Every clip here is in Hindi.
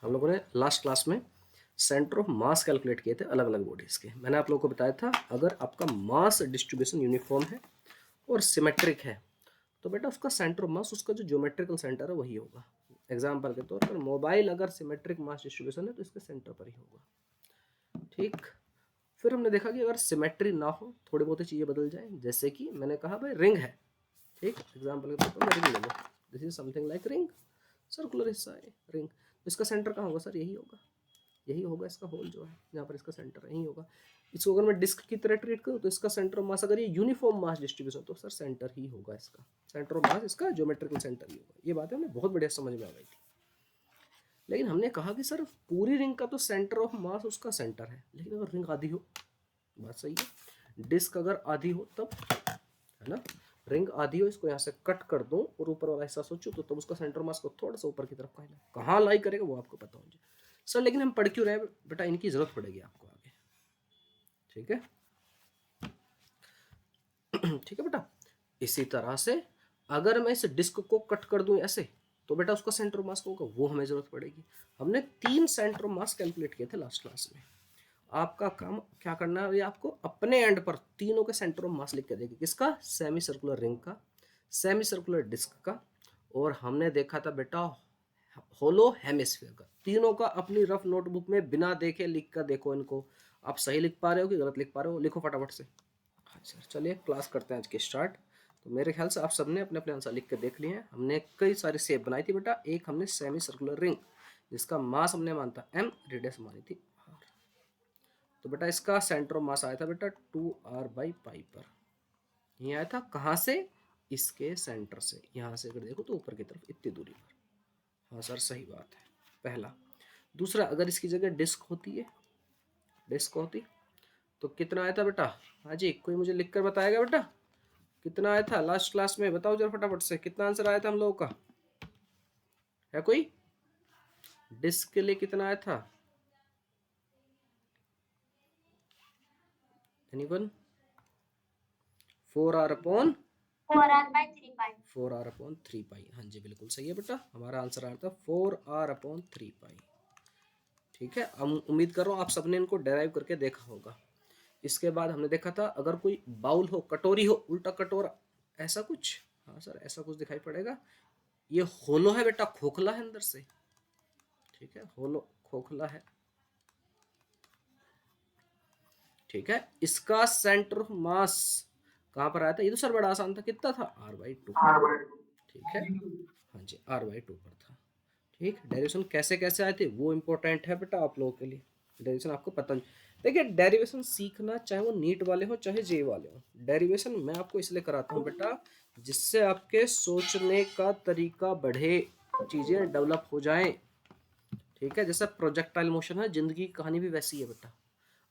हम लोगों ने लास्ट क्लास में सेंटर ऑफ मास कैलकुलेट किए थे अलग अलग बॉडीज के। मैंने आप लोगों को बताया था अगर आपका मास डिस्ट्रीब्यूशन यूनिफॉर्म है और सिमेट्रिक है तो बेटा उसका सेंटर ऑफ मास, उसका जो ज्योमेट्रिकल सेंटर है वही होगा। एग्जाम्पल के तौर पर मोबाइल अगर सिमेट्रिक मास डिस्ट्रीब्यूशन है तो इसके सेंटर पर ही होगा। ठीक, फिर हमने देखा कि अगर सिमेट्री ना हो, थोड़ी बहुत चीज़ें बदल जाए, जैसे कि मैंने कहा भाई रिंग है, ठीक, एग्जाम्पल के तौर पर मैं रिंग ले लो, this is something like ring, circular हिस्सा है रिंग, तो इसका सेंटर कहाँ होगा सर? यही होगा, यही होगा इसका होल जो है जहाँ पर इसका सेंटर यही होगा। इसको अगर मैं डिस्क की तरह ट्रीट करूँ तो इसका सेंटर ऑफ मास, अगर ये यूनिफॉर्म मास डिस्ट्रीब्यूशन तो सर सेंटर ही होगा, इसका सेंटर ऑफ मास इसका ज्योमेट्रिकल सेंटर ही होगा। ये बात है हमें बहुत बढ़िया समझ में आ गई थी। लेकिन हमने कहा कि सर पूरी रिंग का तो सेंटर ऑफ मास उसका सेंटर है, लेकिन अगर रिंग आधी हो, बात सही है, डिस्क अगर आधी हो तब, है ना, रिंग आधी हो, इसको यहाँ से कट कर दूं और ऊपर वाला हिस्सा सोचूं तो तब उसका सेंटर मास को थोड़ा सा ऊपर की तरफ कहाँ लाई करेगा वो आपको पता होना चाहिए सर। लेकिन हम पढ़ क्यों रहे हैं बेटा? इनकी जरूरत पड़ेगी आपको आगे, ठीक है। ठीक है बेटा। इसी तरह से अगर मैं इस डिस्क को कट कर दूं ऐसे तो बेटा उसका सेंटर मास होगा, वो हमें जरूरत पड़ेगी। हमने 3 सेंटर मास कैलकुलेट किए थे लास्ट क्लास में। आपका काम क्या करना है, आपको अपने एंड पर तीनों के सेंटर ऑफ मास लिख के देगी। किसका? सेमी सर्कुलर रिंग का, सेमी सर्कुलर डिस्क का, और हमने देखा था बेटा होलो हेमिस्फीयर का। तीनों का अपनी रफ नोटबुक में बिना देखे लिख कर देखो इनको, आप सही लिख पा रहे हो कि गलत लिख पा रहे हो, लिखो फटाफट से। हाँ सर, चलिए क्लास करते हैं आज की स्टार्ट। तो मेरे ख्याल से आप सबने अपने अपने आंसर लिख के देख लिए हैं। हमने कई सारी शेप बनाई थी बेटा। एक हमने सेमी सर्कुलर रिंग जिसका मास हमने मानता एम, रेडियस मानी थी आर। तो बेटा इसका सेंटर ऑफ मास आया था बेटा 2r/पाई पर। ये आया था कहाँ से? इसके सेंटर से। यहाँ से अगर देखो तो ऊपर की तरफ इतनी दूरी पर। हाँ सर सही बात है, पहला। दूसरा, अगर इसकी जगह डिस्क होती है, डिस्क होती तो कितना आया था बेटा? हाँ जी, कोई मुझे लिख कर बताएगा बेटा कितना आया था लास्ट क्लास में? बताओ जरा फटाफट से, कितना आंसर आया था हम लोगों का? है कोई? डिस्क के लिए कितना आया था? एनीवन? 4r/3 4r/3 पाई। 4r/3 पाई। हाँ जी बिल्कुल सही है बेटा, हमारा आंसर आया था 4r/3 पाई। ठीक है, हम उम्मीद कर रहा हूँ आप सबने इनको डेराइव करके देखा होगा। इसके बाद हमने देखा था अगर कोई बाउल हो, कटोरी हो, उल्टा कटोरा, ऐसा कुछ। हाँ सर ऐसा कुछ दिखाई पड़ेगा। ये होलो है बेटा, खोखला है अंदर से। ठीक है, होलो खोखला है। ठीक है, इसका सेंटर ऑफ मास कहाँ पर आया था? ये तो सर बड़ा आसान था, कितना था? r/2। ठीक है, हाँ जी r/2 पर था। ठीक, डेरिवेशन कैसे कैसे आए थे वो इंपॉर्टेंट है बेटा आप लोगों के लिए। डेरिवेशन आपको पता नहीं। देखिए डेरिवेशन सीखना, चाहे वो नीट वाले हो चाहे जे वाले हो, डेरिवेशन मैं आपको इसलिए कराता हूँ बेटा जिससे आपके सोचने का तरीका बढ़े, चीजें डेवलप हो जाएं। ठीक है, जैसा प्रोजेक्टाइल मोशन है, जिंदगी की कहानी भी वैसी है बेटा।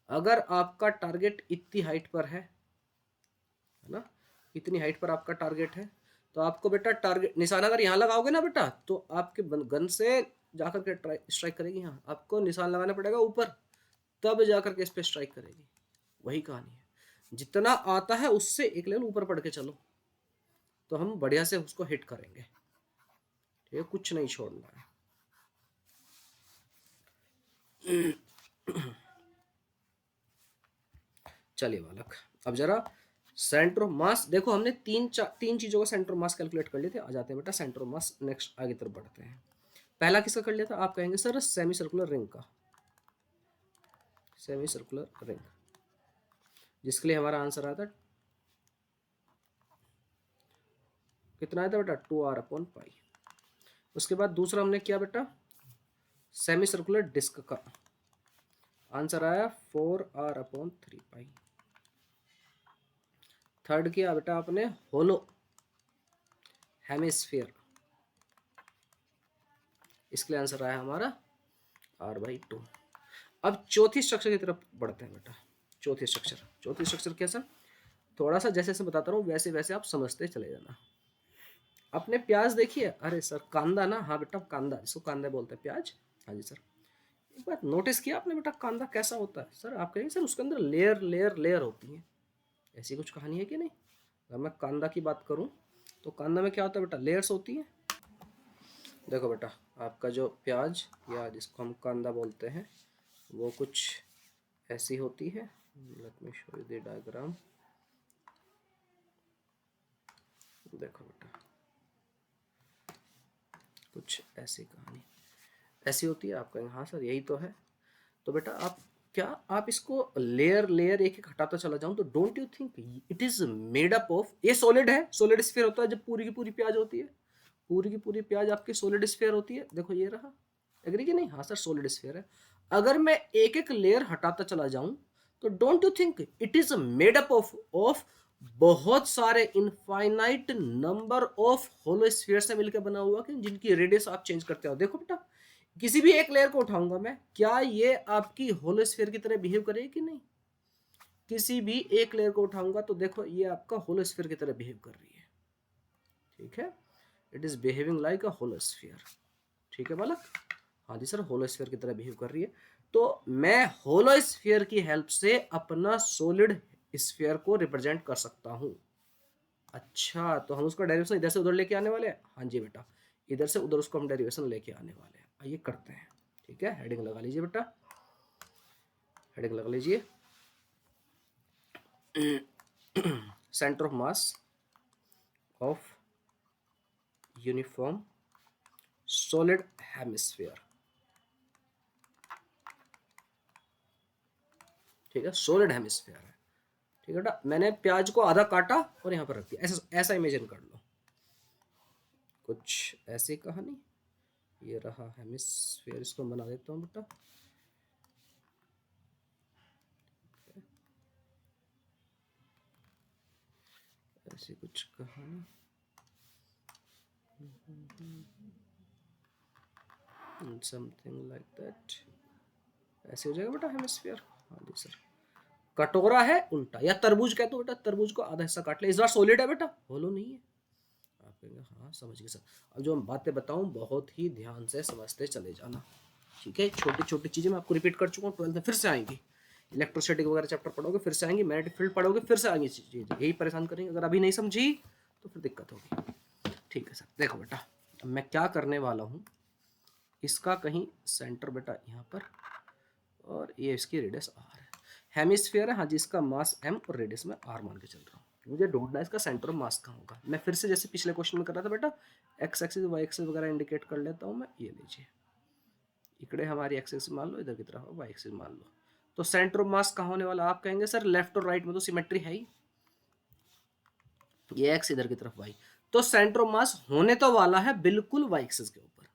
अगर आपका टारगेट इतनी हाइट पर है ना, इतनी हाइट पर आपका टारगेट है, तो आपको बेटा टारगेट निशाना अगर यहाँ लगाओगे ना बेटा तो आपके गन से जाकर के स्ट्राइक करेगी। यहाँ आपको निशान लगाना पड़ेगा ऊपर, तब जाकर के इस पर स्ट्राइक करेगी। वही कहानी है, जितना आता है उससे एक लेवल ऊपर पढ़ के चलो तो हम बढ़िया से उसको हिट करेंगे। ठीक है, कुछ नहीं छोड़ना है। चलिए बालक, अब जरा सेंटर ऑफ मास देखो, हमने तीन चीजों का सेंटर ऑफ मास कैलकुलेट कर लिए थे। आ जाते हैं बेटा सेंटर ऑफ मास, नेक्स्ट आगे तरफ बढ़ते हैं। पहला किसका कर लिया था? आप कहेंगे सर सेमी सर्कुलर रिंग का, सेमी सर्कुलर रिंग, जिसके लिए हमारा आंसर आया था कितना आया था बेटा? 2r/पाई। उसके बाद दूसरा हमने किया बेटा सेमी सर्कुलर डिस्क का, आंसर आया 4r/3 पाई। थर्ड किया बेटा आपने होलो हेमिस्फीयर, इसके लिए आंसर आया हमारा r/2। अब चौथी स्ट्रक्चर की तरफ बढ़ते हैं बेटा। चौथी स्ट्रक्चर कैसा? थोड़ा सा जैसे जैसे बताता रहा हूँ वैसे वैसे आप समझते चले जाना। अपने प्याज देखिए, अरे सर कांदा ना, हाँ बेटा कांदा, जिसको कांदा बोलते हैं, प्याज। हाँ जी सर, एक बात नोटिस किया आपने बेटा कांदा कैसा होता है? सर आप कहेंगे सर उसके अंदर लेयर लेयर लेयर होती है, ऐसी कुछ कहानी है कि नहीं? अगर मैं कांदा की बात करूँ तो कांदा में क्या होता है बेटा? लेयर्स होती है। देखो बेटा, आपका जो प्याज या जिसको हम कांदा बोलते हैं वो कुछ ऐसी होती है। Let me show you the diagram. देखो बेटा, कुछ ऐसी कहानी ऐसी होती है। आप कहेंगे हाँ सर यही तो है। तो बेटा आप क्या आप इसको लेयर लेयर एक एक हटाता चला जाऊं तो don't you think it is made up of, ये सॉलिड है, सॉलिड स्फीयर होता है जब पूरी की पूरी प्याज होती है, पूरी की पूरी प्याज आपकी सॉलिड स्फीयर होती है। देखो ये रहा, एग्री कि नहीं? हाँ सर सॉलिड स्फीयर है। अगर मैं एक एक लेयर हटाता चला जाऊं तो don't you think it is made up of बहुत सारे infinite number of hollow sphere से मिलकर बना हुआ कि जिनकी रेडियस आप चेंज करते हो। देखो बेटा, किसी भी एक लेयर को उठाऊंगा मैं, क्या ये आपकी होलो स्फीयर की तरह बिहेव करेगी कि नहीं? किसी भी एक लेयर को उठाऊंगा तो देखो ये आपका होलो स्फीयर की तरह बिहेव कर रही है। ठीक है, it is behaving like a hollow sphere. ठीक है बालक? हाँ जी सर, होलो स्फीयर की तरह बिहेव कर रही है। तो मैं होलो स्फीयर की हेल्प से अपना सॉलिड स्फीयर को रिप्रेजेंट कर सकता हूं। अच्छा, तो हम उसका डेरिवेशन इधर से उधर लेके आने वाले हैं? हाँ जी बेटा, इधर से उधर उसको हम डेरिवेशन लेके आने वाले हैं। आइए करते हैं। ठीक है, हेडिंग लगा लीजिए बेटा, हेडिंग लगा लीजिए। Centre of mass of uniform solid hemisphere. ठीक है, सॉलिड हेमिस्फीयर है। ठीक है बेटा, मैंने प्याज को आधा काटा और यहाँ पर रख दिया, ऐसा ऐसा इमेजिन कर लो। कुछ ऐसी कहानी। ये रहा हेमिस्फीयर, इसको बना देता हूँ बेटा। ऐसी कुछ कहानी, समथिंग लाइक दैट। ऐसे हो जाएगा बेटा हेमिस्फीयर। हाँ जी सर। कटोरा है उल्टा, या तरबूज कहते हो बेटा, तरबूज को आधा हिस्सा काट ले, इस बार सॉलिड है बेटा, होलो नहीं है। आप कहेंगे हाँ समझ गए सर। अब जो मैं बातें बताऊं बहुत ही ध्यान से समझते चले जाना। ठीक है, छोटी छोटी चीजें मैं आपको रिपीट कर चुका हूँ, 12th में फिर से आएंगी। इलेक्ट्रोस्टैटिक वगैरह चैप्टर पढ़ोगे फिर से आएंगी, मैग्नेटिक फील्ड पढ़ोगे फिर से आएंगी चीजें, यही परेशान करेंगे। अगर अभी नहीं समझी तो फिर दिक्कत होगी। ठीक है सर। देखो बेटा, अब मैं क्या करने वाला हूँ, इसका कहीं सेंटर बेटा यहाँ पर, और ये इसकी रेडियस आर है। हेमिस्फीयर है हाँ जी, इसका मास एम और रेडियस में आर मान के चल रहा हूँ। मुझे ढूंढना है इसका सेंटर ऑफ मास कहाँ होगा। मैं फिर से जैसे पिछले क्वेश्चन में कर रहा था बेटा, एक्स एक्सिस वाई एक्सिस वगैरह इंडिकेट कर लेता हूँ मैं। ये लीजिए, इकड़े हमारी एक्सिस मान लो, इधर की तरफ वाई एक्सिस मान लो। तो सेंटर ऑफ मास कहाँ होने वाला? आप कहेंगे सर लेफ्ट और राइट में तो सिमेट्री है ही, ये एक्स इधर की तरफ वाई, तो सेंटर ऑफ मास होने तो वाला है बिल्कुल वाई एक्सिस के ऊपर।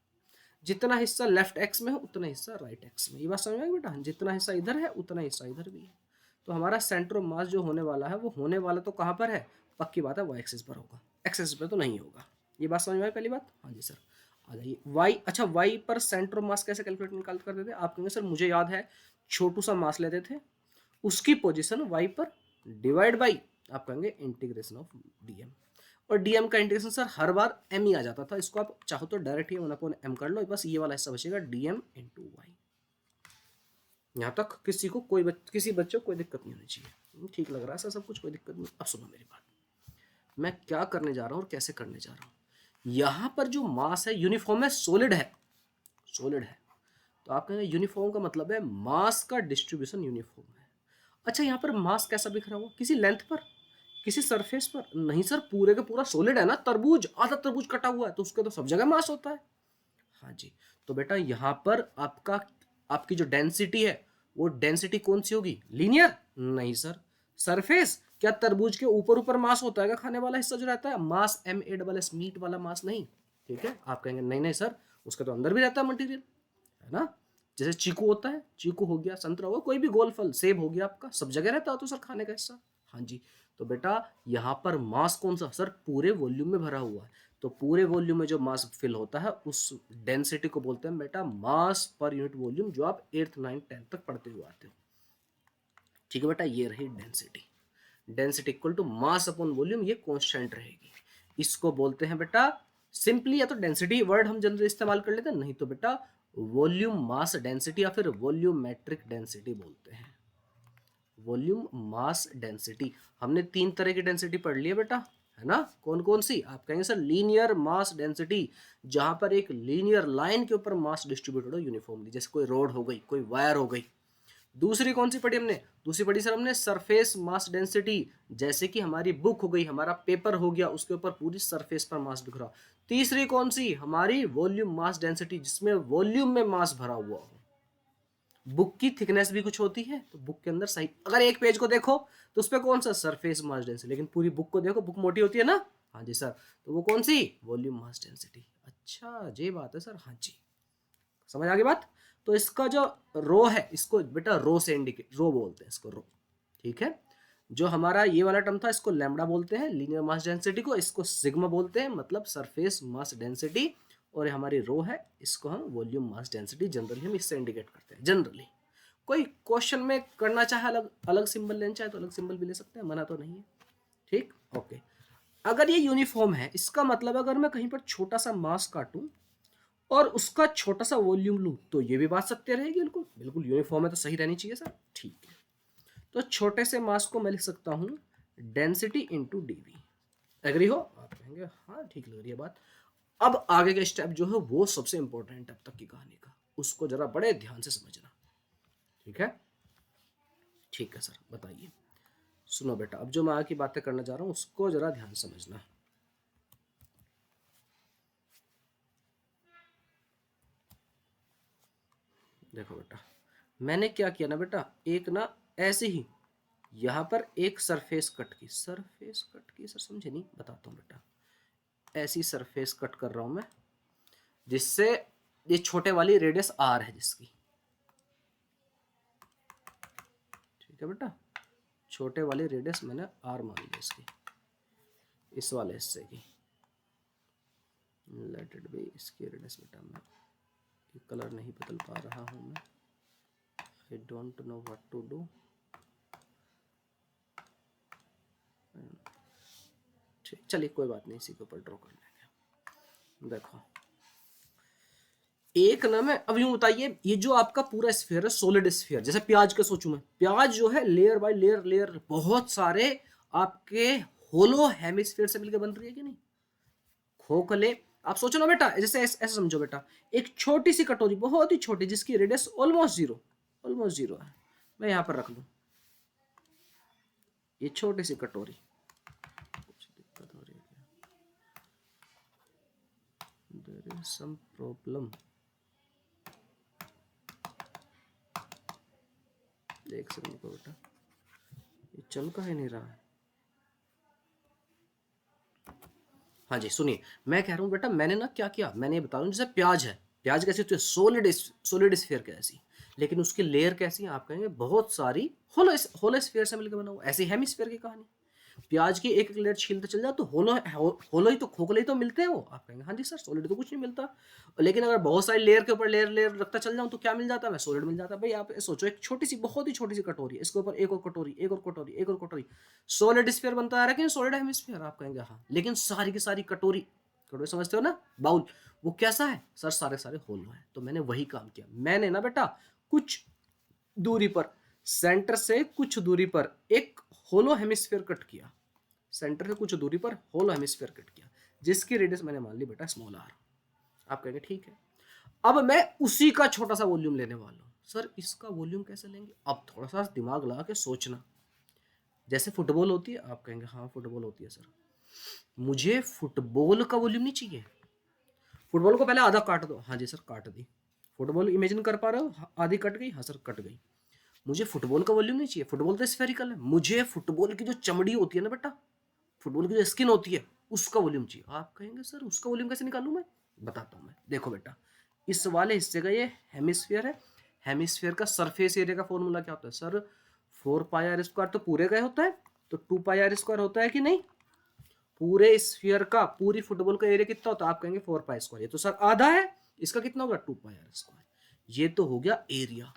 जितना हिस्सा लेफ्ट एक्स में है उतना हिस्सा राइट एक्स में। ये बात समझ में आई बेटा? जितना हिस्सा इधर है उतना हिस्सा इधर भी है। तो हमारा सेंटर ऑफ मास जो होने वाला है वो होने वाला तो कहाँ पर है? पक्की बात है वाई एक्सिस पर होगा, एक्स एक्सिस पर तो नहीं होगा। ये बात समझ में आई पहली बात? हाँ जी सर। आ जाइए वाई। अच्छा, वाई पर सेंटर ऑफ मास कैसे कैलकुलेट निकाल करते थे? आप कहेंगे सर मुझे याद है, छोटू सा मास लेते थे, उसकी पोजीशन वाई पर डिवाइड बाई, आप कहेंगे इंटीग्रेशन ऑफ डीएम। और डीएम का इंटीग्रेशन सर हर बार एम ही आ जाता था, इसको आप चाहो तो डायरेक्ट ही 1/m कर लो, बस ये वाला हिस्सा बचेगा डीएम इंटू वाई। यहाँ तक किसी को किसी बच्चे को कोई दिक्कत नहीं होनी चाहिए। ठीक लग रहा है सर सब कुछ? कोई दिक्कत नहीं। अब सुनो मेरी बात, मैं क्या करने जा रहा हूँ और कैसे करने जा रहा हूँ। यहाँ पर जो मास है यूनिफॉर्म है, सॉलिड है, सॉलिड है। तो आप कहेंगे यूनिफॉर्म का मतलब है मास का डिस्ट्रीब्यूशन यूनिफॉर्म है। अच्छा, यहाँ पर मास कैसा बिखरा हुआ? किसी लेंथ पर, किसी सरफेस पर? नहीं सर, पूरे का पूरा सॉलिड है ना। तरबूज, आधा तरबूज कटा हुआ है तो उसके तो सब जगह मास होता है। हाँ जी, तो बेटा यहाँ पर आपका आपकी जो डेंसिटी है वो डेंसिटी कौन सी होगी? लीनियर? नहीं सर। सरफेस? क्या तरबूज के ऊपर ऊपर मास होता है क्या? खाने वाला हिस्सा जो रहता है मास, MASS, मीट वाला मास नहीं। ठीक है, आप कहेंगे नहीं नहीं सर, उसके तो अंदर भी रहता है मटेरियल, है ना। जैसे चीकू होता है, चीकू हो गया, संतरा हो गया, कोई भी गोल फल, सेब हो गया, आपका सब जगह रहता है तो सर खाने का हिस्सा। हाँ जी, तो बेटा यहाँ पर मास कौन सा? सर पूरे वॉल्यूम में भरा हुआ है। तो पूरे वॉल्यूम में जो मास फिल होता है उस डेंसिटी को बोलते हैं बेटा मास पर यूनिट वॉल्यूम, जो आप 8th 9th 10th तक पढ़ते हुए आते हो। ठीक है बेटा, ये रही density. Density equal to mass upon volume, ये कांस्टेंट रहेगी। इसको बोलते हैं बेटा सिंपली, या तो डेंसिटी वर्ड हम जनरली इस्तेमाल कर लेते हैं, नहीं तो बेटा वॉल्यूम मास डेंसिटी या फिर वॉल्यूम मैट्रिक डेंसिटी बोलते हैं। वॉल्यूम मास डेंसिटी, हमने 3 तरह की डेंसिटी पढ़ ली है बेटा। है ना। कौन कौन सी, आप कहेंगे सर लीनियर मास डेंसिटी, जहां पर एक लीनियर लाइन के ऊपर मास डिस्ट्रीब्यूटेड हो यूनिफॉर्मली, जैसे कोई रोड हो गई, कोई वायर हो गई। दूसरी कौन सी पढ़ी हमने, दूसरी पढ़ी सर हमने सरफेस मास डेंसिटी, जैसे कि हमारी बुक हो गई, हमारा पेपर हो गया, उसके ऊपर पूरी सरफेस पर मास दिख रहा। तीसरी कौन सी, हमारी वॉल्यूम मास डेंसिटी, जिसमें वॉल्यूम में मास भरा हुआ हो। बुक की थिकनेस भी कुछ होती है, तो बुक के अंदर सही, अगर एक पेज को देखो तो उस पर कौन सा सरफेस मास डेंसिटी, लेकिन पूरी बुक को देखो, बुक मोटी होती है ना, हाँ जी सर, तो वो कौन सी, वॉल्यूम मास डेंसिटी। अच्छा ये बात है सर, हाँ जी समझ आ गई बात। तो इसका जो रो है, इसको बेटा रो से इंडिकेट, रो बोलते हैं इसको, रो, ठीक है। जो हमारा ये वाला टर्म था, इसको लैम्बडा बोलते हैं लीनियर मास डेंसिटी को, इसको सिग्मा बोलते हैं मतलब सरफेस मास डेंसिटी, और हमारी रो है, इसको हम वॉल्यूम मास डेंसिटी जनरली हम इससे इंडिकेट करते हैं जनरली। कोई क्वेश्चन में करना चाहे अलग अलग सिंबल लेना चाहे तो अलग सिंबल भी ले सकते हैं, मना तो नहीं है, ठीक ओके। अगर ये यूनिफॉर्म है, इसका मतलब अगर मैं कहीं पर छोटा सा मास काटूं और उसका छोटा सा वॉल्यूम लूं, तो ये भी बात सत्य रहेगी, बिल्कुल बिल्कुल यूनिफॉर्म है तो सही रहनी चाहिए सर, ठीक है। तो छोटे से मास को मैं लिख सकता हूं डेंसिटी इंटू डीवी। एग्री हो, आप कहेंगे हाँ ठीक लग रही है बात। अब आगे का स्टेप जो है वो सबसे इंपॉर्टेंट है अब तक की कहानी का, उसको जरा बड़े ध्यान से समझना, ठीक है। ठीक है सर बताइए, सुनो बेटा, अब जो मैं आगे की बातें करना जा रहा हूं उसको जरा ध्यान से समझना। देखो बेटा, मैंने क्या किया ना बेटा, एक ना ऐसे ही यहाँ पर एक सरफेस कट की, सरफेस कट की सर समझे नहीं, बताता हूँ बेटा। ऐसी सरफेस कट कर रहा हूं मैं, जिससे ये छोटे वाली रेडियस आर है जिसकी, ठीक है बेटा, छोटे वाली रेडियस मैंने आर मान ली इसकी, इस वाले हिस्से की, लेट इट बी, इसकी रेडियस बेटा, मैं ये कलर नहीं बदल पा रहा हूँ मैं, I don't know what to do. चलिए कोई बात नहीं, इसी के ऊपर ड्रॉ कर लेंगे। देखो एक ना, मैं अब यूं बताइए, ये जो आपका पूरा स्फीयर है सॉलिड स्फीयर, जैसे प्याज का सोचूं मैं, प्याज जो है लेयर बाय लेयर लेयर बहुत सारे आपके होलो हेमिस्फीयर से मिलकर बन रही है कि नहीं, खोखले। आप सोचो ना बेटा, जैसे ऐसे समझो बेटा, एक छोटी सी कटोरी, बहुत ही छोटी, जिसकी radius almost zero, almost zero है, मैं यहां पर रख लूं ये छोटी सी कटोरी, कुछ दिक्कत हो रही है क्या, देयर इज सम प्रॉब्लम, देख सकते हो बेटा, ये चल का ही नहीं रहा है। हाँ जी सुनिए, मैं कह रहा हूँ बेटा, मैंने ना क्या किया, मैंने ये बता रहा हूँ, जैसे प्याज है, प्याज कैसी होती है, सॉलिड, सॉलिड स्फीयर कैसी, लेकिन उसकी लेयर कैसी है, आप कहेंगे बहुत सारी होलो, होलो स्फीयर से मिलकर बना हुआ, ऐसी हेमिस्फीयर की कहानी। प्याज की एक एक लेयर छीलते चल जाओ तो होलो, होलो ही तो, खोखले ही तो मिलते हैं वो, आप कहेंगे हाँ जी सर सॉलिड तो कुछ नहीं मिलता, लेकिन अगर बहुत सारी लेयर के ऊपर लेयर लेयर रखता चल जाऊँ तो क्या मिल जाता है, मैं सॉलिड मिल जाता है। भाई आप सोचो, एक छोटी सी, बहुत ही छोटी सी कटोरी, इसके ऊपर एक और कटोरी, एक और कटोरी, एक और कटोरी, सॉलिड स्फीयर बनता आ रहा है कि सॉलिड हेमिस्फीयर, आप कहेंगे हाँ, लेकिन सारी की सारी कटोरी, कटोरी समझते हो ना, बाउल, वो कैसा है सर, सारे सारे होलो है। तो मैंने वही काम किया, मैंने ना बेटा कुछ दूरी पर, सेंटर से कुछ दूरी पर एक होलो हेमिस्फीयर कट किया, सेंटर से कुछ दूरी पर होलो हेमिस्फीयर कट किया, जिसकी रेडियस मैंने मान ली बेटा स्मॉल आर। आप कहेंगे ठीक है, अब मैं उसी का छोटा सा वॉल्यूम लेने वाला हूं। सर इसका वॉल्यूम कैसे लेंगे, अब थोड़ा सा दिमाग लगा के सोचना। जैसे फुटबॉल होती है, आप कहेंगे हाँ फुटबॉल होती है सर, मुझे फुटबॉल का वॉल्यूम नहीं चाहिए, फुटबॉल को पहले आधा काट दो, हाँ जी सर काट दी, फुटबॉल इमेजिन कर पा रहे हो, आधी कट गई, हाँ सर कट गई। मुझे फुटबॉल का वॉल्यूम नहीं चाहिए, फुटबॉल तो स्फेरिकल है, मुझे फुटबॉल की जो चमड़ी होती है ना बेटा, फुटबॉल की जो स्किन होती है उसका वॉल्यूम चाहिए। आप कहेंगे सर उसका वॉल्यूम कैसे निकालूं मैं, बताता हूं मैं। देखो बेटा, इस वाले हिस्से का ये हेमिस्फीयर है, हेमिस्फीयर का सरफेस एरिया का फॉर्मूला क्या होता है सर, 4 पाई r² तो पूरे का होता है, तो 2 पाई r² होता है कि नहीं, पूरे स्फीयर का, पूरी फुटबॉल का एरिया कितना होता है, आप कहेंगे 4 पाई², ये तो सर आधा है, इसका कितना होगा 2 पाई r², ये तो हो गया एरिया।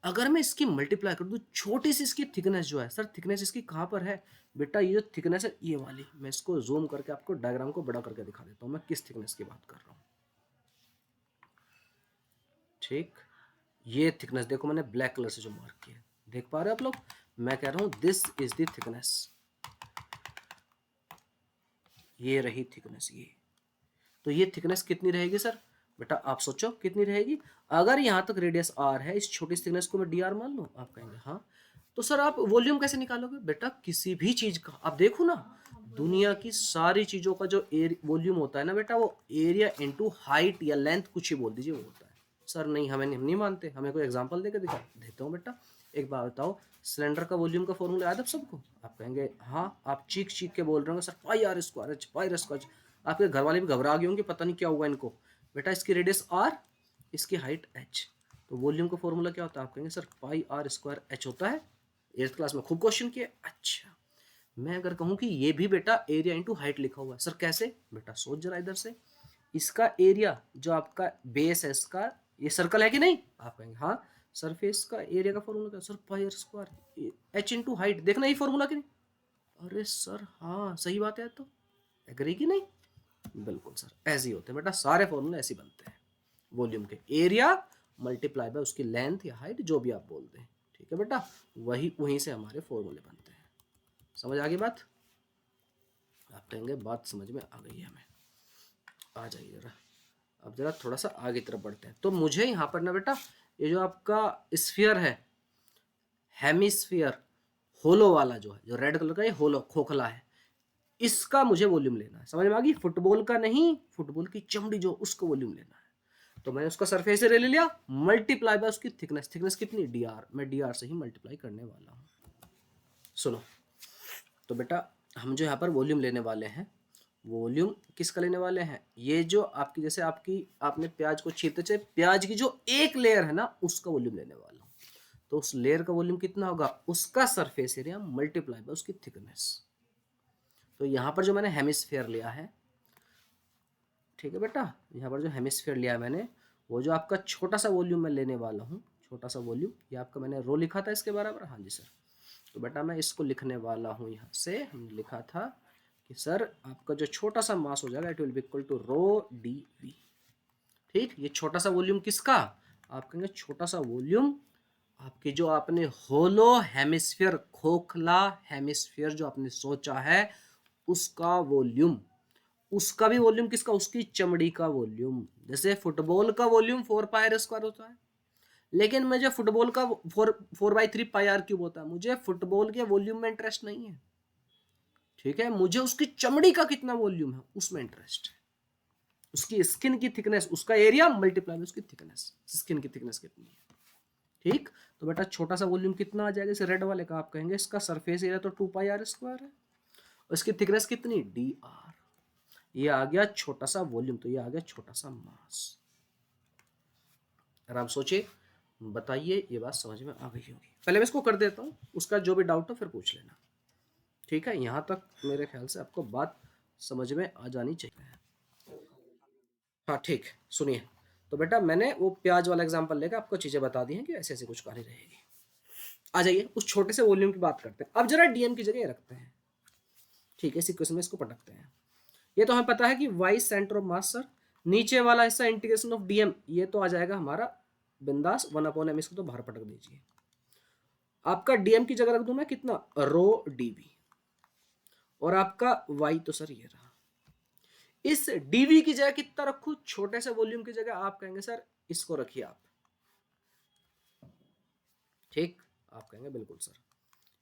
अगर मैं इसकी मल्टीप्लाई कर दूं, छोटी सी इसकी थिकनेस जो है सर, थिकनेस इसकी कहां पर है बेटा, ये जो थिकनेस है ये वाली, मैं इसको जूम करके आपको डायग्राम को बड़ा करके दिखा देता हूं, मैं किस थिकनेस की बात कर रहा हूं। ठीक, ये थिकनेस देखो मैंने ब्लैक कलर से जो मार्क किया है, देख पा रहे हो आप लोग, मैं कह रहा हूं दिस इज द थिकनेस, ये रही थिकनेस, ये तो ये थिकनेस कितनी रहेगी सर? बेटा आप सोचो कितनी रहेगी। अगर यहाँ तक रेडियस आर है, इस छोटी थिकनेस को मैं डी आर मान लूँ, आप कहेंगे हाँ। तो सर आप वॉल्यूम कैसे निकालोगे? बेटा किसी भी चीज का आप देखो ना, दुनिया की सारी चीजों का जो वॉल्यूम होता है ना बेटा, वो एरिया इंटू हाइट या लेंथ कुछ ही बोल दीजिए वो होता है। सर नहीं, हम नहीं मानते, हमें कोई एग्जांपल देकर दिखा देता हूँ बेटा। एक बात बताओ, सिलेंडर का वॉल्यूम का फॉर्मूला याद है सबको? आप कहेंगे हाँ। आप चीख चीख के बोल रहे होंगे sir pi r square h, pi r square. आपके घर वाले भी घबरा गए होंगे, पता नहीं क्या हुआ इनको। बेटा इसकी रेडियस आर, इसकी हाइट एच, तो वॉल्यूम का फॉर्मूला क्या होता है? आप कहेंगे sir pi r square h होता है। 8th क्लास में खूब क्वेश्चन किया। अच्छा, मैं अगर कहूँ कि ये भी बेटा एरिया इंटू हाइट लिखा हुआ है, सर कैसे? बेटा सोच जरा इधर से, इसका एरिया जो आपका बेस है इसका, ये सर्कल है कि नहीं? आप कहेंगे हाँ। सरफेस का एरिया का फॉर्मूला क्या? Sir pi r square h into height, देखना ये फॉर्मूला कि नहीं? अरे सर हाँ सही बात है, तो एग्री की नहीं? बिल्कुल सर ऐसे ही होते हैं बेटा, सारे फॉर्मूले ऐसे बनते हैं। वॉल्यूम के एरिया मल्टीप्लाई बाय उसकी लेंथ या हाइट, जो भी आप बोलते हैं, ठीक है बेटा, वहीं से हमारे फॉर्मूले बनते हैं। समझ आ गई बात? आप कहेंगे बात समझ में आ गई है हमें। आ जाइए जरा, अब जरा थोड़ा सा आगे तरफ बढ़ते हैं। तो मुझे यहाँ पर ना बेटा, ये जो आपका स्फीयर है, हेमिस्फीयर, होलो वाला जो है, जो रेड कलर का ये होलो खोखला है, इसका मुझे वॉल्यूम लेना है। समझ में आ गई? फुटबॉल का नहीं, फुटबॉल की चमड़ी जो, उसका वॉल्यूम लेना है। तो मैंने उसका सरफेस एरिया ले लिया, मल्टीप्लाई बाय उसकी थिकनेस। थिकनेस कितनी? D R. मैं डी आर से ही मल्टीप्लाई करने वाला हूँ। सुनो, तो बेटा हम जो यहाँ पर वॉल्यूम लेने वाले हैं, वॉल्यूम किसका लेने वाले हैं? ये जो आपकी, जैसे आपने प्याज को छीलते चले, प्याज की जो एक लेयर है ना, उसका वॉल्यूम लेने वाला हूँ। तो उस लेयर का वॉल्यूम कितना होगा? उसका सरफेस एरिया मल्टीप्लाई बाय उसकी थिकनेस। तो यहाँ पर जो मैंने हेमिस्फीयर लिया है, ठीक है बेटा, यहाँ पर जो हेमिस्फीयर लिया है मैंने, वो जो आपका छोटा सा वॉल्यूम मैं लेने वाला हूँ, छोटा सा वॉल्यूम, ये आपका मैंने रो लिखा था इसके बराबर। हाँ जी सर। तो बेटा मैं इसको लिखने वाला हूँ, यहाँ से हमने लिखा था कि सर आपका जो छोटा सा मास हो जाएगा, it will be equal to rho d V. ठीक, ये छोटा सा वॉल्यूम किसका? आप कहेंगे छोटा सा वॉल्यूम आपके जो आपने होलो हेमिस्फीयर, खोखला हेमिस्फीयर जो आपने सोचा है, उसका वॉल्यूम। उसका भी वॉल्यूम किसका? उसकी चमड़ी का वॉल्यूम। जैसे फुटबॉल का वॉल्यूम 4 पाई आर स्क्वायर होता है, लेकिन मुझे फुटबॉल का 4/3 पाई आर क्यूब होता है। मुझे फुटबॉल के वॉल्यूम में इंटरेस्ट नहीं है, ठीक है, मुझे उसकी चमड़ी का कितना वॉल्यूम है उसमें इंटरेस्ट है। उसकी स्किन की थिकनेस, उसका एरिया मल्टीप्लाई में उसकी थिकनेस, स्किन की थिकनेस कितनी है। ठीक, तो बेटा छोटा सा वॉल्यूम कितना आ जाएगा? जैसे रेड वाले का आप कहेंगे इसका सरफेस एरिया तो 2 पाई आर स्क्वायर है, और इसकी थिकनेस कितनी? D R. ये आ गया छोटा सा वॉल्यूम, तो ये आ गया छोटा सा मास। अगर आप सोचिए, बताइए, ये बात समझ में आ गई होगी। पहले मैं इसको कर देता हूँ, उसका जो भी डाउट हो फिर पूछ लेना। ठीक है, यहाँ तक मेरे ख्याल से आपको बात समझ में आ जानी चाहिए। हाँ ठीक, सुनिए। तो बेटा मैंने वो प्याज वाला एग्जांपल लेकर आपको चीज़ें बता दी हैं कि ऐसे ऐसे कुछ कहानी रहेगी। आ जाइए उस छोटे से वॉल्यूम की बात करते हैं। अब जरा डीएम की जगह रखते हैं, ठीक है, इसी क्वेश्चन में इसको पटकते हैं। ये तो हमें पता है कि y centre of mass sir, नीचे वाला हिस्सा इंटीग्रेशन ऑफ डीएम, ये तो आ जाएगा हमारा बिंदास 1/m, इसको तो बाहर पटक दीजिए। आपका डीएम की जगह रख दूं मैं कितना? रो डीवी। और आपका वाई तो सर ये रहा। इस डीवी की जगह कितना रखूं? छोटे से वॉल्यूम की जगह आप कहेंगे सर इसको रखिए आप। ठीक, आप कहेंगे बिल्कुल सर।